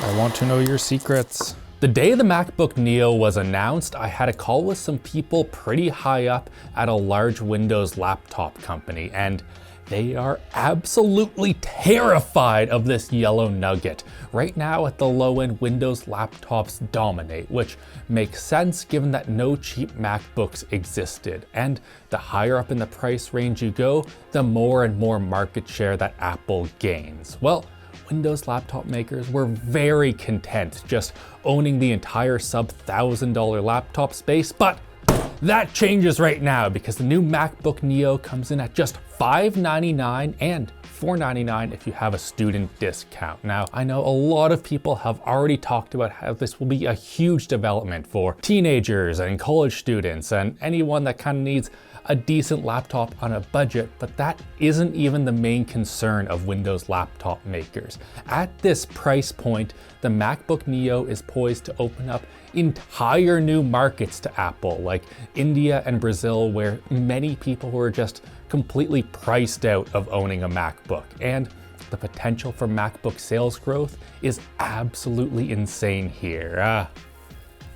I want to know your secrets. The day the MacBook Neo was announced, I had a call with some people pretty high up at a large Windows laptop company, and they are absolutely terrified of this yellow nugget. Right now at the low end, Windows laptops dominate, which makes sense given that no cheap MacBooks existed. And the higher up in the price range you go, the more and more market share that Apple gains. Well, Windows laptop makers were very content just owning the entire sub-$1,000 laptop space, but that changes right now because the new MacBook Neo comes in at just $599 and $499 if you have a student discount. Now, I know a lot of people have already talked about how this will be a huge development for teenagers and college students and anyone that kind of needs a decent laptop on a budget, but that isn't even the main concern of Windows laptop makers. At this price point, the MacBook Neo is poised to open up entire new markets to Apple, like India and Brazil, where many people were just completely priced out of owning a MacBook. And the potential for MacBook sales growth is absolutely insane here.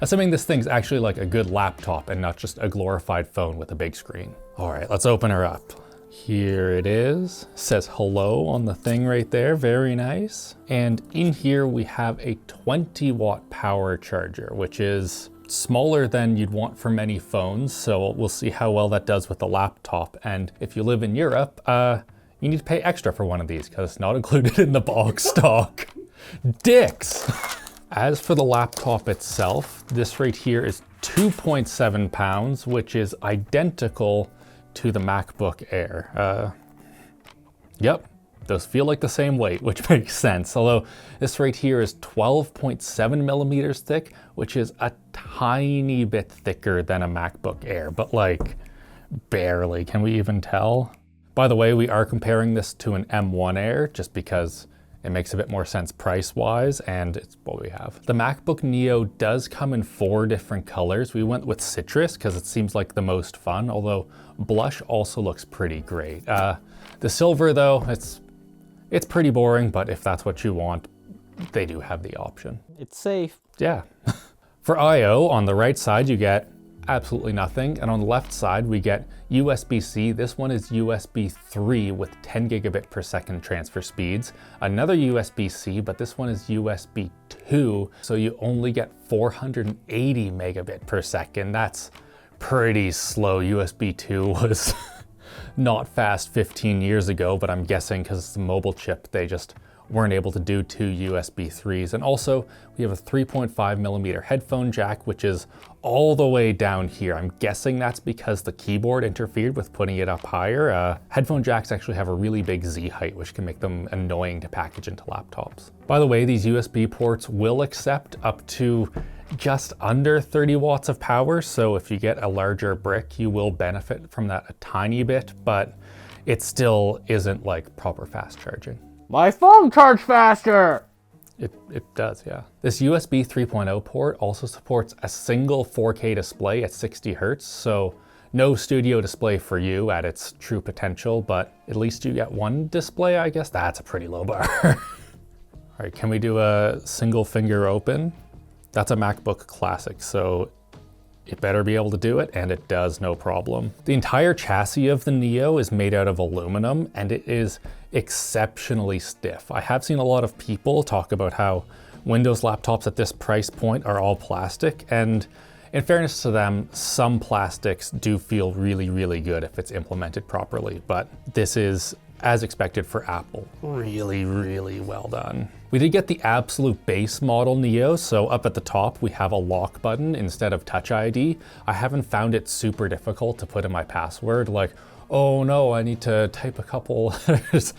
Assuming this thing's actually like a good laptop and not just a glorified phone with a big screen. All right, let's open her up. Here it is. Says hello on the thing right there, very nice. And in here we have a 20-watt power charger, which is smaller than you'd want for many phones, so we'll see how well that does with the laptop. And if you live in Europe, you need to pay extra for one of these because it's not included in the box stock. Dicks! As for the laptop itself, this right here is 2.7 pounds, which is identical to the MacBook Air. Yep, those feel like the same weight, which makes sense. Although this right here is 12.7 millimeters thick, which is a tiny bit thicker than a MacBook Air, but like barely. Can we even tell? By the way, we are comparing this to an M1 Air just because it makes a bit more sense price-wise, and it's what we have. The MacBook Neo does come in 4 different colors. We went with citrus because it seems like the most fun, although blush also looks pretty great. The silver though, it's pretty boring, but if that's what you want, they do have the option. It's safe. Yeah. For I/O, on the right side, you get absolutely nothing. And on the left side, we get USB-C. This one is USB 3 with 10 gigabit per second transfer speeds. Another USB-C, but this one is USB 2. So you only get 480 megabit per second. That's pretty slow. USB 2 was not fast 15 years ago, but I'm guessing because it's a mobile chip, they just weren't able to do 2 USB 3s. And also we have a 3.5 millimeter headphone jack, which is all the way down here. I'm guessing that's because the keyboard interfered with putting it up higher. Headphone jacks actually have a really big Z height, which can make them annoying to package into laptops. By the way, these USB ports will accept up to just under 30 watts of power. So if you get a larger brick, you will benefit from that a tiny bit, but it still isn't like proper fast charging. My phone charged faster! It does, yeah. This USB 3.0 port also supports a single 4K display at 60 Hertz, so no studio display for you at its true potential, but at least you get one display, I guess. That's a pretty low bar. All right, can we do a single finger open? That's a MacBook Classic, so it better be able to do it, and it does, no problem. The entire chassis of the Neo is made out of aluminum, and it is exceptionally stiff. I have seen a lot of people talk about how Windows laptops at this price point are all plastic, and in fairness to them, some plastics do feel really, really good if it's implemented properly, but this is, as expected for Apple, really, really well done. We did get the absolute base model Neo, so up at the top we have a lock button instead of Touch ID. I haven't found it super difficult to put in my password, like, oh no, I need to type a couple letters.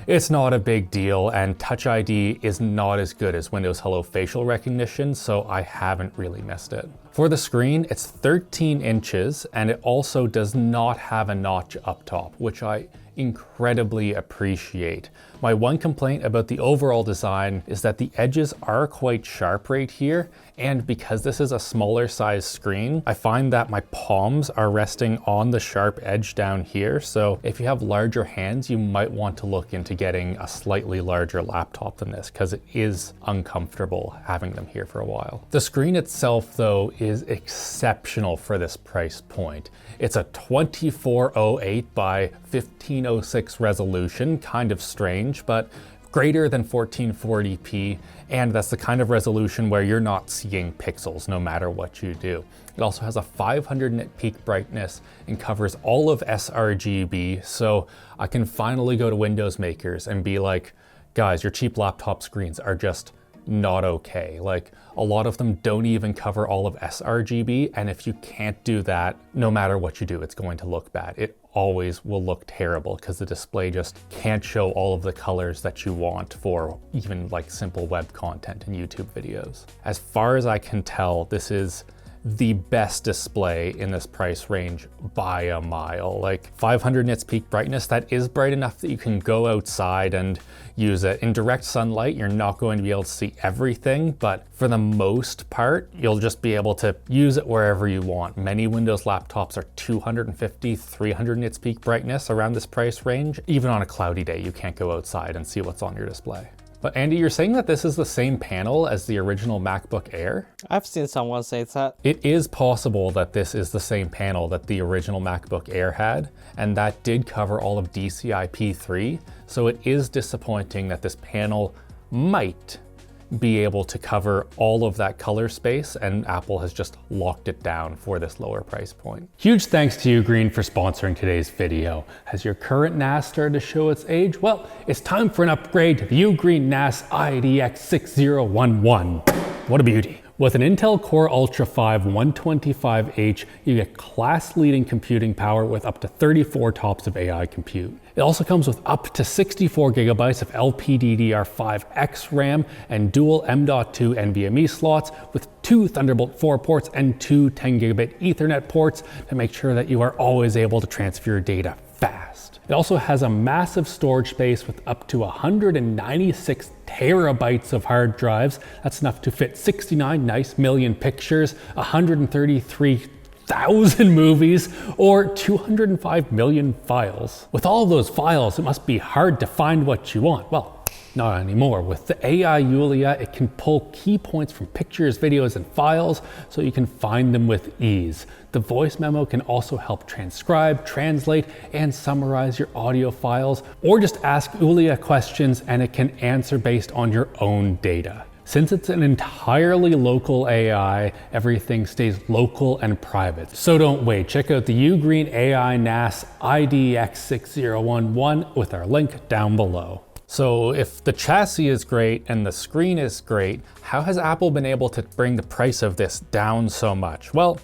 It's not a big deal, and Touch ID is not as good as Windows Hello facial recognition, so I haven't really missed it. For the screen, it's 13 inches, and it also does not have a notch up top, which I incredibly appreciate. My one complaint about the overall design is that the edges are quite sharp right here, and because this is a smaller size screen, I find that my palms are resting on the sharp edge down here. So if you have larger hands, you might want to look into getting a slightly larger laptop than this, because it is uncomfortable having them here for a while. The screen itself though is exceptional for this price point. It's a 2408 by 1506 resolution, kind of strange, but greater than 1440p, and that's the kind of resolution where you're not seeing pixels no matter what you do. It also has a 500 nit peak brightness and covers all of sRGB, so I can finally go to Windows makers and be like, guys, your cheap laptop screens are just not okay. Like, a lot of them don't even cover all of sRGB, and if you can't do that, no matter what you do, it's going to look bad. It always will look terrible because the display just can't show all of the colors that you want for even like simple web content and YouTube videos. As far as I can tell, this is the best display in this price range by a mile. Like 500 nits peak brightness, that is bright enough that you can go outside and use it. In direct sunlight, you're not going to be able to see everything, but for the most part, you'll just be able to use it wherever you want. Many Windows laptops are 250, 300 nits peak brightness around this price range. Even on a cloudy day, you can't go outside and see what's on your display. But Andy, you're saying that this is the same panel as the original MacBook Air? I've seen someone say that. It is possible that this is the same panel that the original MacBook Air had, and that did cover all of DCI-P3, so it is disappointing that this panel might be able to cover all of that color space, and Apple has just locked it down for this lower price point. Huge thanks to Ugreen for sponsoring today's video. Has your current NAS started to show its age? Well, it's time for an upgrade to the Ugreen NAS IDX 6011. What a beauty. With an Intel Core Ultra 5 125H, you get class-leading computing power with up to 34 TOPS of AI compute. It also comes with up to 64 gigabytes of LPDDR5X RAM and dual M.2 NVMe slots with 2 Thunderbolt 4 ports and 2 10 gigabit Ethernet ports to make sure that you are always able to transfer your data fast. It also has a massive storage space with up to 196 terabytes of hard drives. That's enough to fit 69 nice million pictures, 133,000 movies, or 205 million files. With all of those files, it must be hard to find what you want. Well, not anymore. With the AI Julia, it can pull key points from pictures, videos, and files so you can find them with ease. The voice memo can also help transcribe, translate, and summarize your audio files, or just ask Julia questions and it can answer based on your own data. Since it's an entirely local AI, everything stays local and private. So don't wait, check out the Ugreen AI NAS IDX 6011 with our link down below. So if the chassis is great and the screen is great, how has Apple been able to bring the price of this down so much? Well,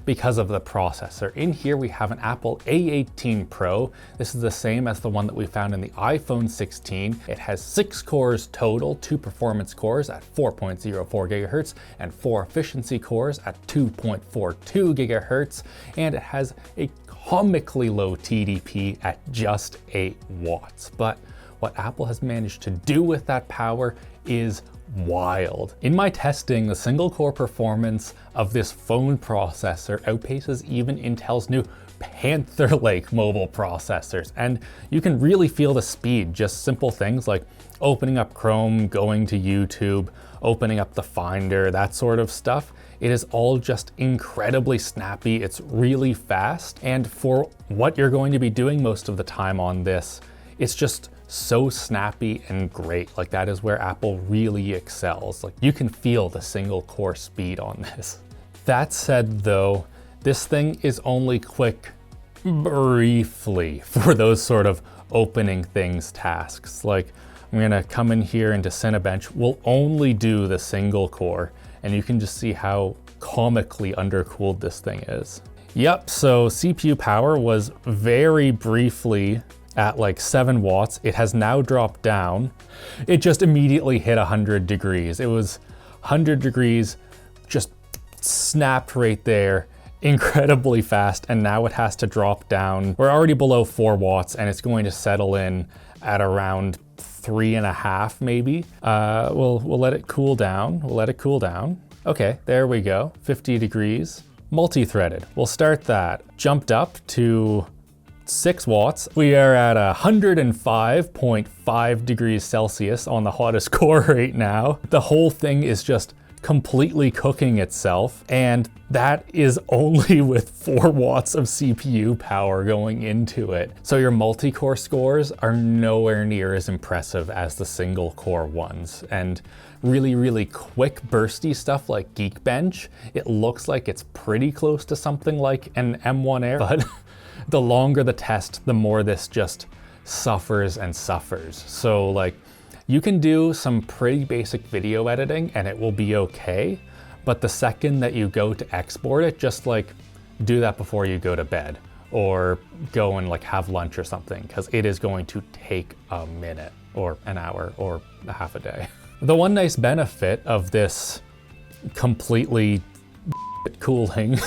because of the processor. In here we have an Apple A18 Pro. This is the same as the one that we found in the iPhone 16. It has 6 cores total, 2 performance cores at 4.04 gigahertz and 4 efficiency cores at 2.42 gigahertz, and it has a comically low TDP at just 8 watts. But what Apple has managed to do with that power is wild. In my testing, the single core performance of this phone processor outpaces even Intel's new Panther Lake mobile processors, and you can really feel the speed. Just simple things like opening up Chrome, going to YouTube, opening up the Finder, that sort of stuff. It is all just incredibly snappy. It's really fast, and for what you're going to be doing most of the time on this, it's just so snappy and great. Like, that is where Apple really excels. Like, you can feel the single core speed on this. That said though, this thing is only quick briefly for those sort of opening things tasks. Like, I'm gonna come in here into Cinebench, we'll only do the single core, and you can just see how comically undercooled this thing is. Yep, so CPU power was very briefly at like 7 watts. It has now dropped down. It just immediately hit 100 degrees. It was 100 degrees, just snapped right there, incredibly fast, and now it has to drop down. We're already below 4 watts and it's going to settle in at around 3.5 maybe. We'll let it cool down. We'll let it cool down. Okay, there we go, 50 degrees. Multi-threaded, we'll start that. Jumped up to 6 watts. We are at 105.5 degrees Celsius on the hottest core right now. The whole thing is just completely cooking itself, and that is only with 4 watts of CPU power going into it. So your multi-core scores are nowhere near as impressive as the single core ones. And really quick bursty stuff like Geekbench, it looks like it's pretty close to something like an M1 Air, but the longer the test, the more this just suffers and suffers. So like, you can do some pretty basic video editing and it will be okay, but the second that you go to export it, just like do that before you go to bed or go and like have lunch or something, because it is going to take a minute or an hour or a half a day. The one nice benefit of this completely cooling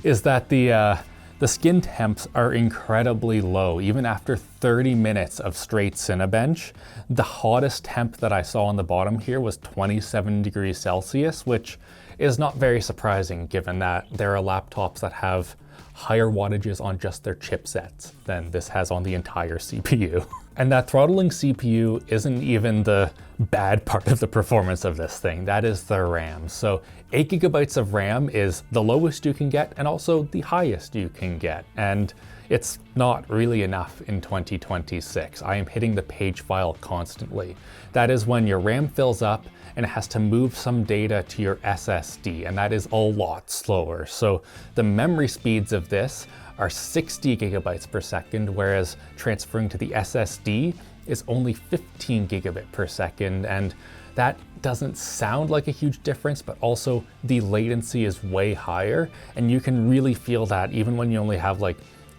is that the skin temps are incredibly low. Even after 30 minutes of straight Cinebench, the hottest temp that I saw on the bottom here was 27 degrees Celsius, which is not very surprising given that there are laptops that have higher wattages on just their chipsets than this has on the entire CPU. And that throttling CPU isn't even the bad part of the performance of this thing, that is the RAM. So 8 gigabytes of RAM is the lowest you can get and also the highest you can get. And it's not really enough in 2026. I am hitting the page file constantly. That is when your RAM fills up and it has to move some data to your SSD, and that is a lot slower. So the memory speeds of this are 60 gigabytes per second, whereas transferring to the SSD is only 15 gigabit per second. And that doesn't sound like a huge difference, but also the latency is way higher. And you can really feel that even when you only have like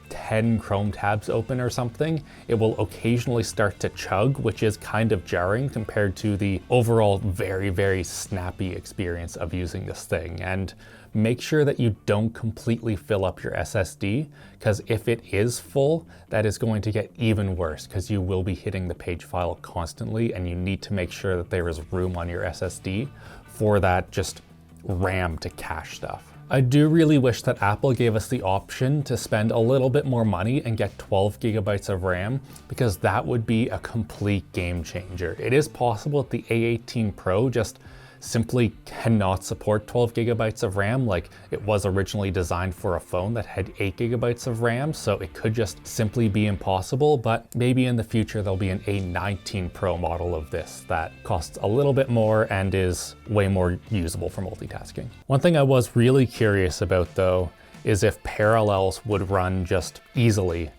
10 Chrome tabs open or something, it will occasionally start to chug, which is kind of jarring compared to the overall very snappy experience of using this thing. And make sure that you don't completely fill up your SSD, because if it is full, that is going to get even worse because you will be hitting the page file constantly, and you need to make sure that there is room on your SSD for that just RAM to cache stuff. I do really wish that Apple gave us the option to spend a little bit more money and get 12 gigabytes of RAM, because that would be a complete game changer. It is possible that the A18 Pro just simply cannot support 12 gigabytes of RAM. Like, it was originally designed for a phone that had 8 gigabytes of RAM, so it could just simply be impossible. But maybe in the future there'll be an A19 Pro model of this that costs a little bit more and is way more usable for multitasking. One thing I was really curious about though is if Parallels would run just easily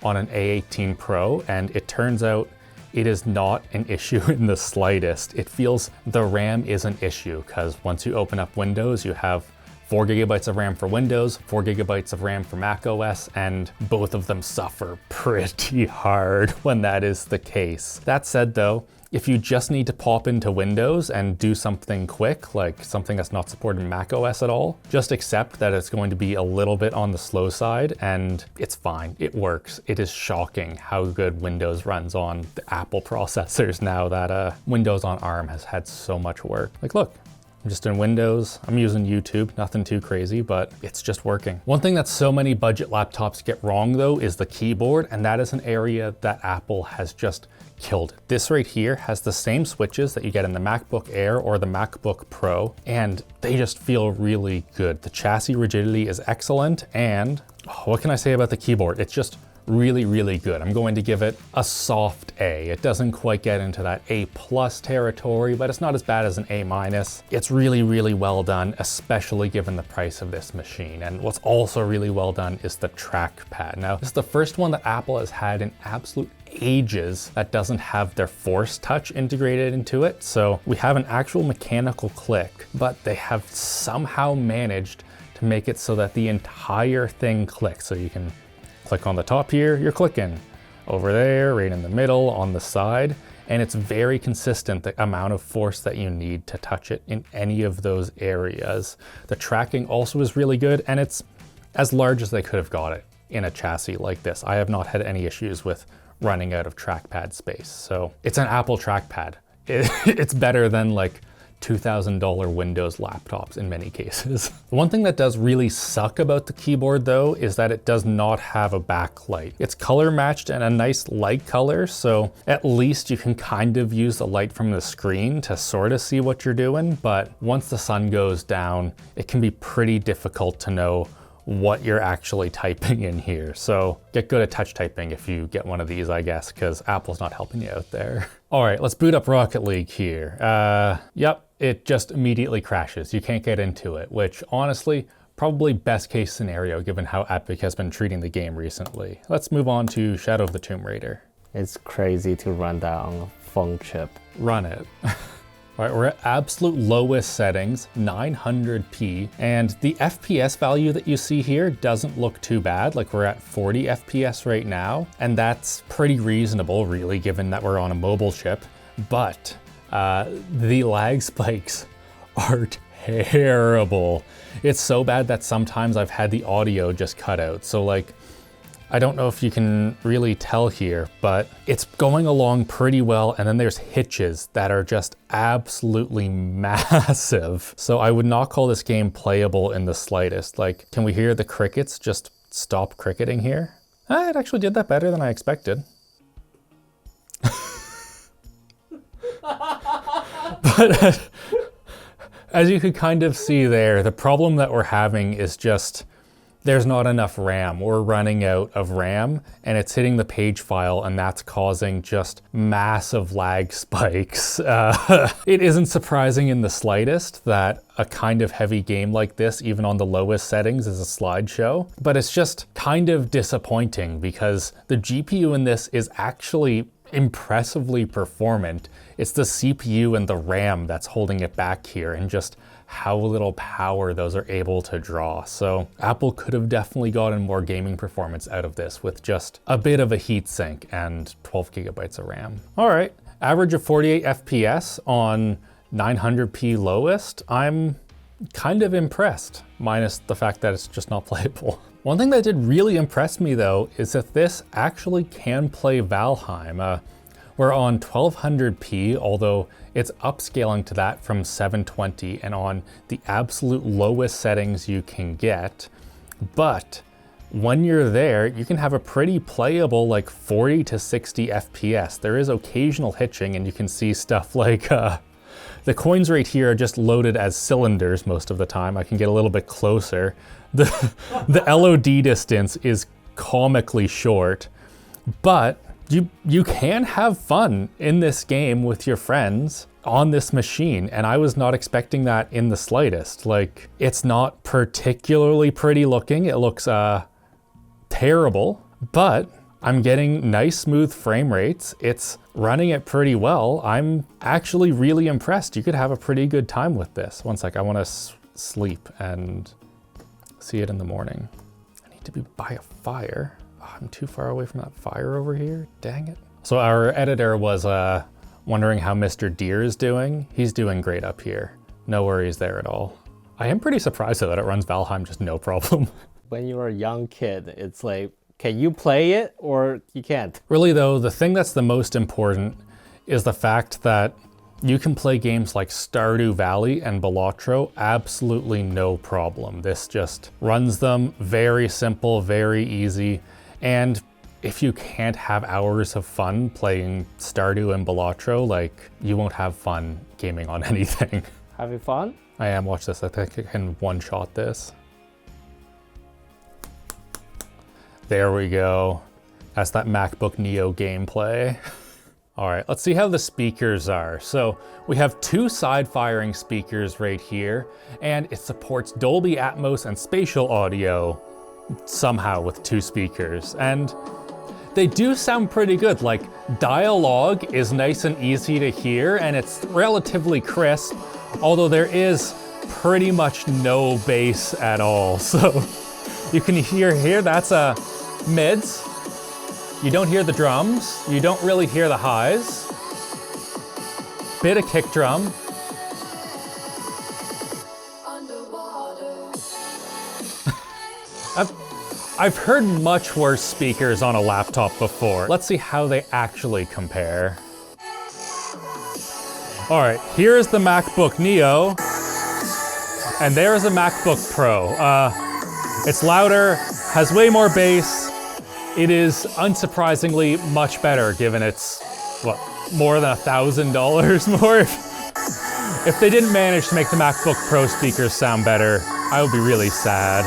on an A18 Pro, and it turns out it is not an issue in the slightest. It feels the RAM is an issue because once you open up Windows, you have 4 gigabytes of RAM for Windows, 4 gigabytes of RAM for Mac OS, and both of them suffer pretty hard when that is the case. That said though, if you just need to pop into Windows and do something quick, like something that's not supported in Mac OS at all, just accept that it's going to be a little bit on the slow side, and it's fine, it works. It is shocking how good Windows runs on the Apple processors now that Windows on ARM has had so much work. Like, look, I'm just in Windows, I'm using YouTube, nothing too crazy, but it's just working. One thing that so many budget laptops get wrong though is the keyboard, and that is an area that Apple has just killed it. This right here has the same switches that you get in the MacBook Air or the MacBook Pro, and they just feel really good. The chassis rigidity is excellent, and what can I say about the keyboard? It's just really good. I'm going to give it a soft A. It doesn't quite get into that A+ territory, but it's not as bad as an A-. It's really well done, especially given the price of this machine. And what's also really well done is the trackpad. Now, this is the first one that Apple has had in absolute ages that doesn't have their Force Touch integrated into it. So we have an actual mechanical click, but they have somehow managed to make it so that the entire thing clicks. So you can click on the top here, you're clicking. Over there, right in the middle, on the side. And it's very consistent, the amount of force that you need to touch it in any of those areas. The tracking also is really good, and it's as large as they could have got it in a chassis like this. I have not had any issues with running out of trackpad space. So it's an Apple trackpad. It's better than like $2,000 Windows laptops in many cases. One thing that does really suck about the keyboard though is that it does not have a backlight. It's color matched and a nice light color, so at least you can kind of use the light from the screen to sort of see what you're doing, but once the sun goes down, it can be pretty difficult to know what you're actually typing in here. So get good at touch typing if you get one of these, I guess, because Apple's not helping you out there. All right, let's boot up Rocket League here. Yep, it just immediately crashes. You can't get into it, which honestly, probably best case scenario given how Epic has been treating the game recently. Let's move on to Shadow of the Tomb Raider. It's crazy to run that on a phone chip. Run it. All right, we're at absolute lowest settings, 900p, and the FPS value that you see here doesn't look too bad. Like we're at 40 FPS right now, and that's pretty reasonable really, given that we're on a mobile chip, but the lag spikes are terrible. It's so bad that sometimes I've had the audio just cut out. So like, I don't know if you can really tell here, but it's going along pretty well. And then there's hitches that are just absolutely massive. So I would not call this game playable in the slightest. Like, can we hear the crickets just stop cricketing here? It actually did that better than I expected. But as you could kind of see there, the problem that we're having is just there's not enough RAM. We're running out of RAM and it's hitting the page file, and that's causing just massive lag spikes. It isn't surprising in the slightest that a kind of heavy game like this, even on the lowest settings, is a slideshow, but it's just kind of disappointing because the GPU in this is actually impressively performant. It's the CPU and the RAM that's holding it back here, and just how little power those are able to draw. So Apple could have definitely gotten more gaming performance out of this with just a bit of a heatsink and 12 gigabytes of RAM. All right, average of 48 FPS on 900p lowest. I'm kind of impressed, minus the fact that it's just not playable. One thing that did really impress me though is that this actually can play Valheim. We're on 1200p, although it's upscaling to that from 720 and on the absolute lowest settings you can get. But when you're there, you can have a pretty playable like 40 to 60 FPS. There is occasional hitching, and you can see stuff like the coins right here are just loaded as cylinders most of the time. I can get a little bit closer. The LOD distance is comically short, but you can have fun in this game with your friends on this machine, and I was not expecting that in the slightest. Like, it's not particularly pretty looking. It looks terrible, but I'm getting nice smooth frame rates. It's running it pretty well. I'm actually really impressed. You could have a pretty good time with this. One sec, I want to sleep and see it in the morning. I need to be by a fire. I'm too far away from that fire over here, dang it. So our editor was wondering how Mr. Deer is doing. He's doing great up here. No worries there at all. I am pretty surprised though that it runs Valheim just no problem. When you're a young kid, it's like, can you play it or you can't? Really though, the thing that's the most important is the fact that you can play games like Stardew Valley and Balatro absolutely no problem. This just runs them, very simple, very easy. And if you can't have hours of fun playing Stardew and Balatro, like, you won't have fun gaming on anything. Having fun? I am, watch this, I think I can one-shot this. There we go. That's that MacBook Neo gameplay. All right, let's see how the speakers are. So we have two side-firing speakers right here, and it supports Dolby Atmos and spatial audio somehow with two speakers. And they do sound pretty good. Like, dialogue is nice and easy to hear, and it's relatively crisp, although there is pretty much no bass at all. So you can hear here, that's mids. You don't hear the drums. You don't really hear the highs. Bit of kick drum. I've heard much worse speakers on a laptop before. Let's see how they actually compare. All right, here's the MacBook Neo, and there's a MacBook Pro. It's louder, has way more bass. It is unsurprisingly much better, given it's, what, more than $1,000 more? If they didn't manage to make the MacBook Pro speakers sound better, I would be really sad.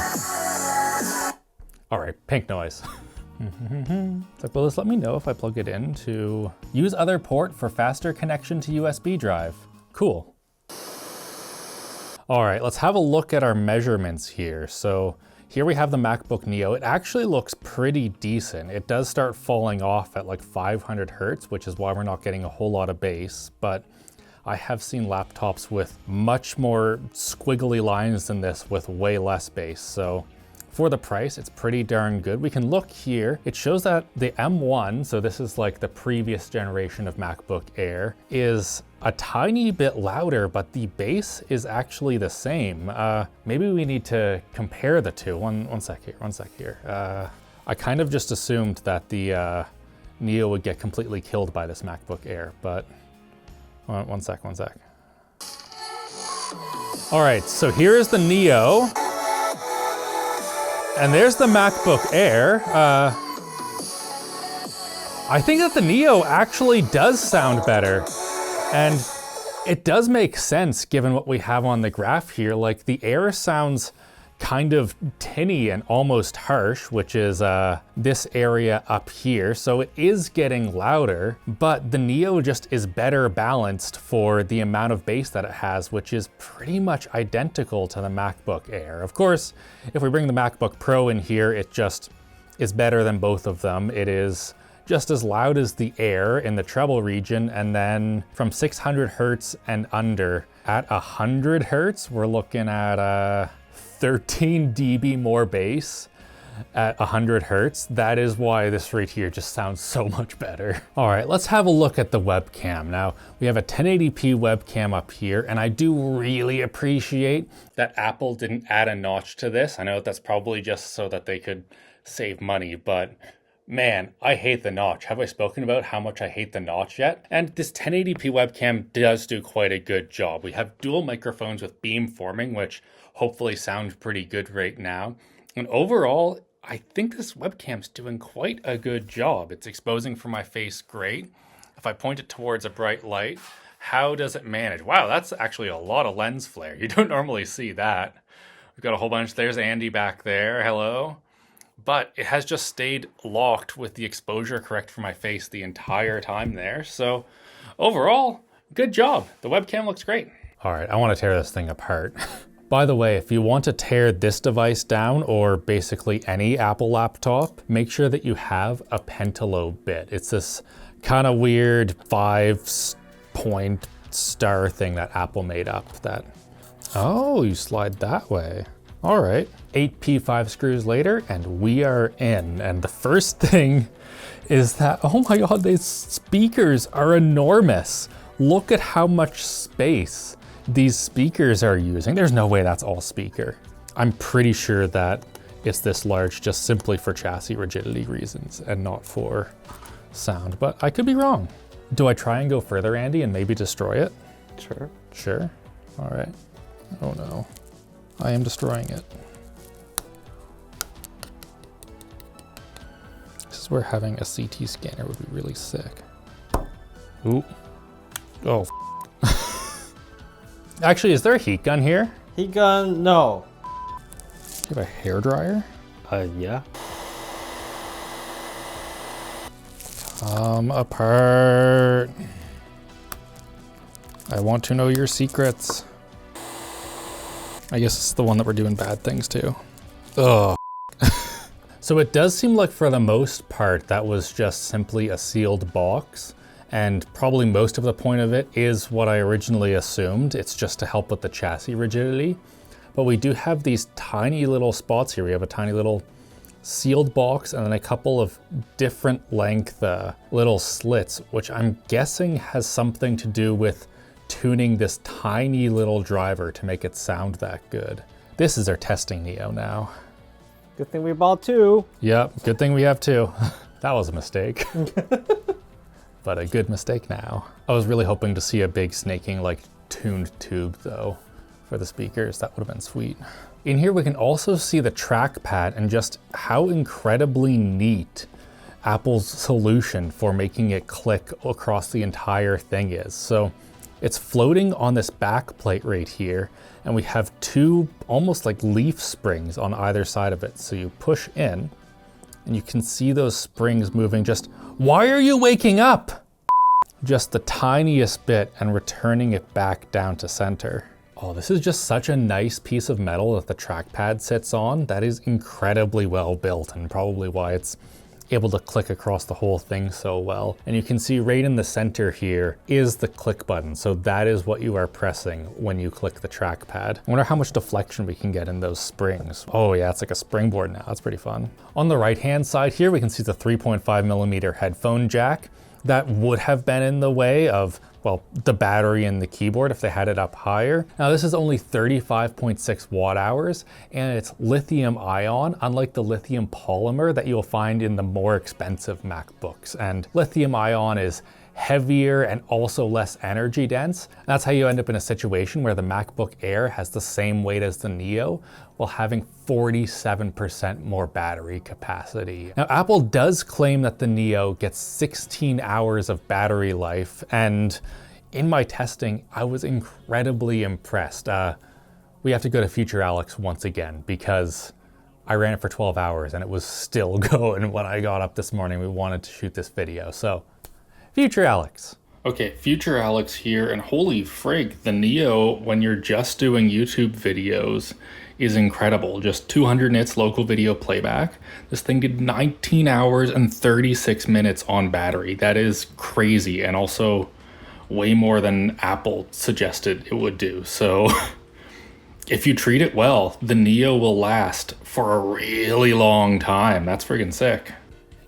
All right, pink noise. So will this let me know if I plug it in to use other port for faster connection to USB drive? Cool. All right, let's have a look at our measurements here. So here we have the MacBook Neo. It actually looks pretty decent. It does start falling off at like 500 Hertz, which is why we're not getting a whole lot of bass, but I have seen laptops with much more squiggly lines than this with way less bass. So for the price, it's pretty darn good. We can look here. It shows that the M1, so this is like the previous generation of MacBook Air, is a tiny bit louder, but the bass is actually the same. Maybe we need to compare the two. One sec here. I kind of just assumed that the Neo would get completely killed by this MacBook Air, but one sec. All right, so here's the Neo. And there's the MacBook Air. I think that the Neo actually does sound better. And it does make sense given what we have on the graph here. Like the Air sounds kind of tinny and almost harsh, which is this area up here. So it is getting louder, but the Neo just is better balanced for the amount of bass that it has, which is pretty much identical to the MacBook Air. Of course, if we bring the MacBook Pro in here, it just is better than both of them. It is just as loud as the Air in the treble region, and then from 600 Hertz and under, at 100 Hertz, we're looking at 13 dB more bass at 100 Hertz. That is why this right here just sounds so much better. All right, let's have a look at the webcam. Now, we have a 1080p webcam up here, and I do really appreciate that Apple didn't add a notch to this. I know that's probably just so that they could save money, but man, I hate the notch. Have I spoken about how much I hate the notch yet? And this 1080p webcam does do quite a good job. We have dual microphones with beamforming, which hopefully sound pretty good right now. And overall, I think this webcam's doing quite a good job. It's exposing for my face great. If I point it towards a bright light, how does it manage? Wow, that's actually a lot of lens flare. You don't normally see that. We've got a whole bunch. There's Andy back there. Hello. But it has just stayed locked with the exposure correct for my face the entire time there. So overall, good job. The webcam looks great. All right, I want to tear this thing apart. By the way, if you want to tear this device down, or basically any Apple laptop, make sure that you have a pentalobe bit. It's this kind of weird 5-point star thing that Apple made up that, oh, you slide that way. All right, 8 P5 screws later, and we are in. And the first thing is that, oh my God, these speakers are enormous. Look at how much space these speakers are using. There's no way that's all speaker. I'm pretty sure that it's this large just simply for chassis rigidity reasons and not for sound, but I could be wrong. Do I try and go further, Andy, and maybe destroy it? Sure. Sure, all right. Oh no, I am destroying it. This is where having a CT scanner would be really sick. Ooh, oh. Actually, is there a heat gun here? Heat gun, no. You have a hairdryer? Yeah. Come apart. I want to know your secrets. I guess it's the one that we're doing bad things to. Ugh. So it does seem like for the most part, that was just simply a sealed box. And probably most of the point of it is what I originally assumed. It's just to help with the chassis rigidity. But we do have these tiny little spots here. We have a tiny little sealed box and then a couple of different length little slits, which I'm guessing has something to do with tuning this tiny little driver to make it sound that good. This is our testing Neo now. Good thing we bought two. Yep, good thing we have two. That was a mistake. But a good mistake now. I was really hoping to see a big snaking like tuned tube though for the speakers. That would have been sweet. In here we can also see the trackpad and just how incredibly neat Apple's solution for making it click across the entire thing is. So it's floating on this back plate right here, and we have two almost like leaf springs on either side of it. So you push in and you can see those springs moving just, why are you waking up? Just the tiniest bit and returning it back down to center. Oh, this is just such a nice piece of metal that the trackpad sits on. That is incredibly well built and probably why it's able to click across the whole thing so well. And you can see right in the center here is the click button. So that is what you are pressing when you click the trackpad. I wonder how much deflection we can get in those springs. Oh yeah, it's like a springboard now. That's pretty fun. On the right-hand side here, we can see the 3.5mm headphone jack. That would have been in the way of, well, the battery and the keyboard if they had it up higher. Now this is only 35.6 watt hours and it's lithium ion, unlike the lithium polymer that you'll find in the more expensive MacBooks. And lithium ion is heavier and also less energy dense. That's how you end up in a situation where the MacBook Air has the same weight as the Neo while having 47% more battery capacity. Now, Apple does claim that the Neo gets 16 hours of battery life, and in my testing, I was incredibly impressed. We have to go to Future Alex once again because I ran it for 12 hours and it was still going when I got up this morning. We wanted to shoot this video, so Future Alex. Okay, Future Alex here, and holy frig, the Neo, when you're just doing YouTube videos, is incredible. Just 200 nits local video playback. This thing did 19 hours and 36 minutes on battery. That is crazy, and also way more than Apple suggested it would do. So if you treat it well, the Neo will last for a really long time. That's friggin' sick.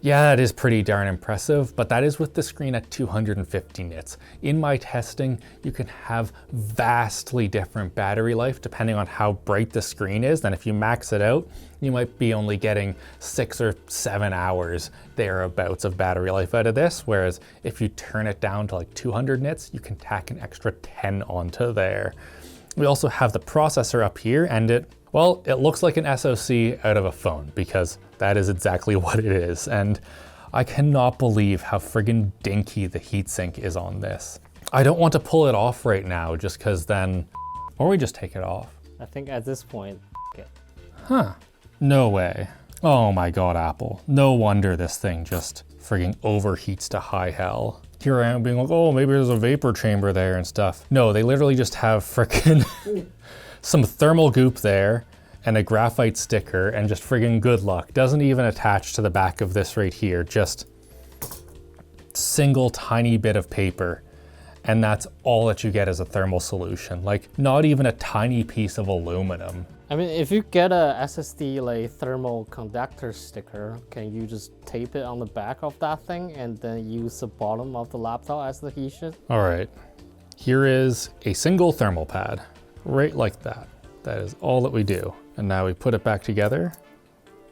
Yeah, it is pretty darn impressive, but that is with the screen at 250 nits. In my testing, you can have vastly different battery life depending on how bright the screen is. Then if you max it out, you might be only getting 6 or 7 hours thereabouts of battery life out of this. Whereas if you turn it down to like 200 nits, you can tack an extra 10 onto there. We also have the processor up here, and it looks like an SoC out of a phone because that is exactly what it is. And I cannot believe how friggin' dinky the heatsink is on this. I don't want to pull it off right now just because then, or we just take it off. I think at this point, it. Huh, no way. Oh my God, Apple. No wonder this thing just friggin' overheats to high hell. Here I am being like, oh, maybe there's a vapor chamber there and stuff. No, they literally just have frickin' some thermal goop there and a graphite sticker and just friggin' good luck. Doesn't even attach to the back of this right here, just single tiny bit of paper. And that's all that you get as a thermal solution. Like not even a tiny piece of aluminum. I mean, if you get a SSD like thermal conductor sticker, can you just tape it on the back of that thing and then use the bottom of the laptop as the adhesion? All right, here is a single thermal pad, right like that. That is all that we do. And now we put it back together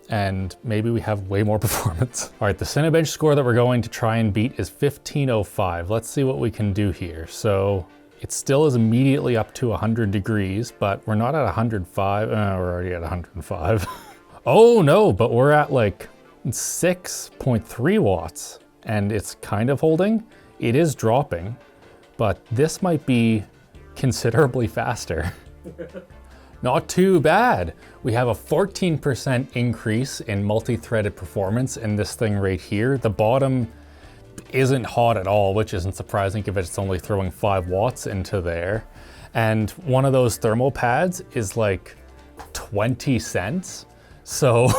and maybe we have way more performance. All right, the Cinebench score that we're going to try and beat is 1505. Let's see what we can do here. So it still is immediately up to 100 degrees, but we're not at 105. We're already at 105. Oh no, but we're at like 6.3 watts and it's kind of holding. It is dropping, but this might be considerably faster. Not too bad. We have a 14% increase in multi-threaded performance in this thing right here. The bottom isn't hot at all, which isn't surprising if it's only throwing 5 watts into there. And one of those thermal pads is like 20 cents. So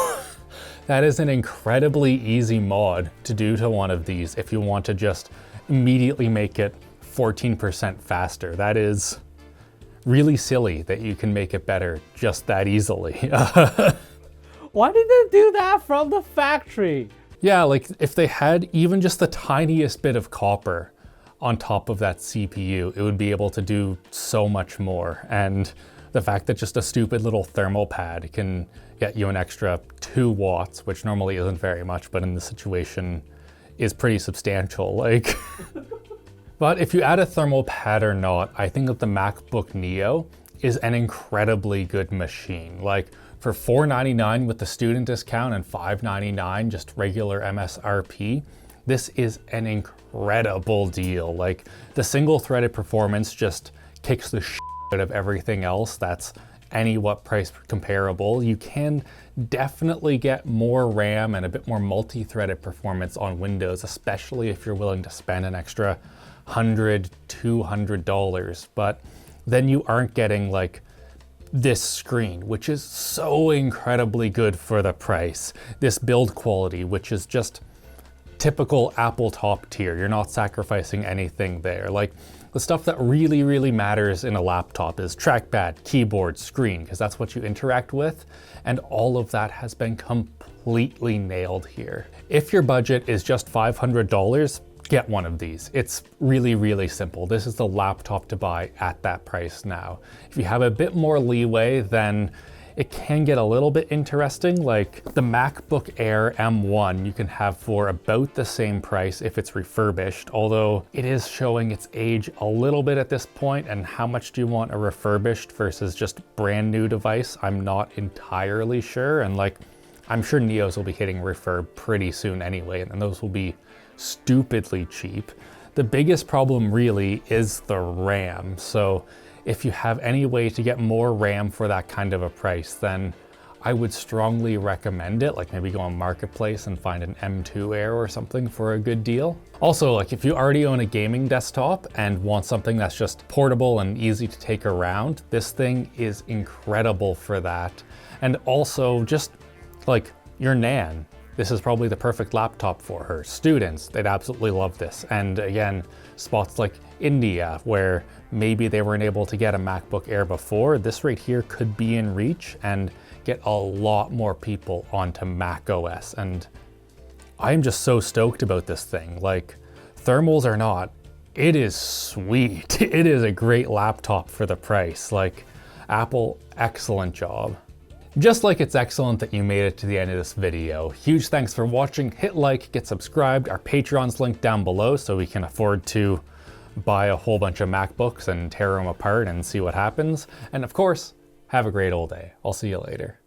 that is an incredibly easy mod to do to one of these if you want to just immediately make it 14% faster. That is really silly that you can make it better just that easily. Why did they do that from the factory? Yeah, like if they had even just the tiniest bit of copper on top of that CPU, it would be able to do so much more. And The fact that just a stupid little thermal pad can get you an extra 2 watts, which normally isn't very much, but in this situation is pretty substantial. Like, but if you add a thermal pad or not, I think that the MacBook Neo is an incredibly good machine. Like, for $499 with the student discount and $599 just regular MSRP, this is an incredible deal. Like, the single threaded performance just kicks the shit out of everything else that's what price comparable. You can definitely get more RAM and a bit more multi-threaded performance on Windows, especially if you're willing to spend an extra $100, $200, but then you aren't getting like this screen, which is so incredibly good for the price. This build quality, which is just typical Apple top tier. You're not sacrificing anything there. Like, the stuff that really, really matters in a laptop is trackpad, keyboard, screen, because that's what you interact with. And all of that has been completely nailed here. If your budget is just $500, get one of these. It's really, really simple. This is the laptop to buy at that price now. If you have a bit more leeway, then it can get a little bit interesting. Like the MacBook Air M1 you can have for about the same price if it's refurbished, although it is showing its age a little bit at this point, and how much do you want a refurbished versus just brand new device? I'm not entirely sure, and like, I'm sure Neos will be hitting refurb pretty soon anyway, and those will be stupidly cheap. The biggest problem really is the RAM. So if you have any way to get more RAM for that kind of a price, then I would strongly recommend it. Like, maybe go on Marketplace and find an M2 Air or something for a good deal. Also, like, if you already own a gaming desktop and want something that's just portable and easy to take around, this thing is incredible for that. And also, just like your Nan, this is probably the perfect laptop for her. Students, they'd absolutely love this. And again, spots like India, where maybe they weren't able to get a MacBook Air before, this right here could be in reach and get a lot more people onto Mac OS. And I'm just so stoked about this thing. Like, thermals or not, it is sweet. It is a great laptop for the price. Like, Apple, excellent job. Just like it's excellent that you made it to the end of this video. Huge thanks for watching. Hit like, get subscribed. Our Patreon's linked down below so we can afford to buy a whole bunch of MacBooks and tear them apart and see what happens. And of course, have a great old day. I'll see you later.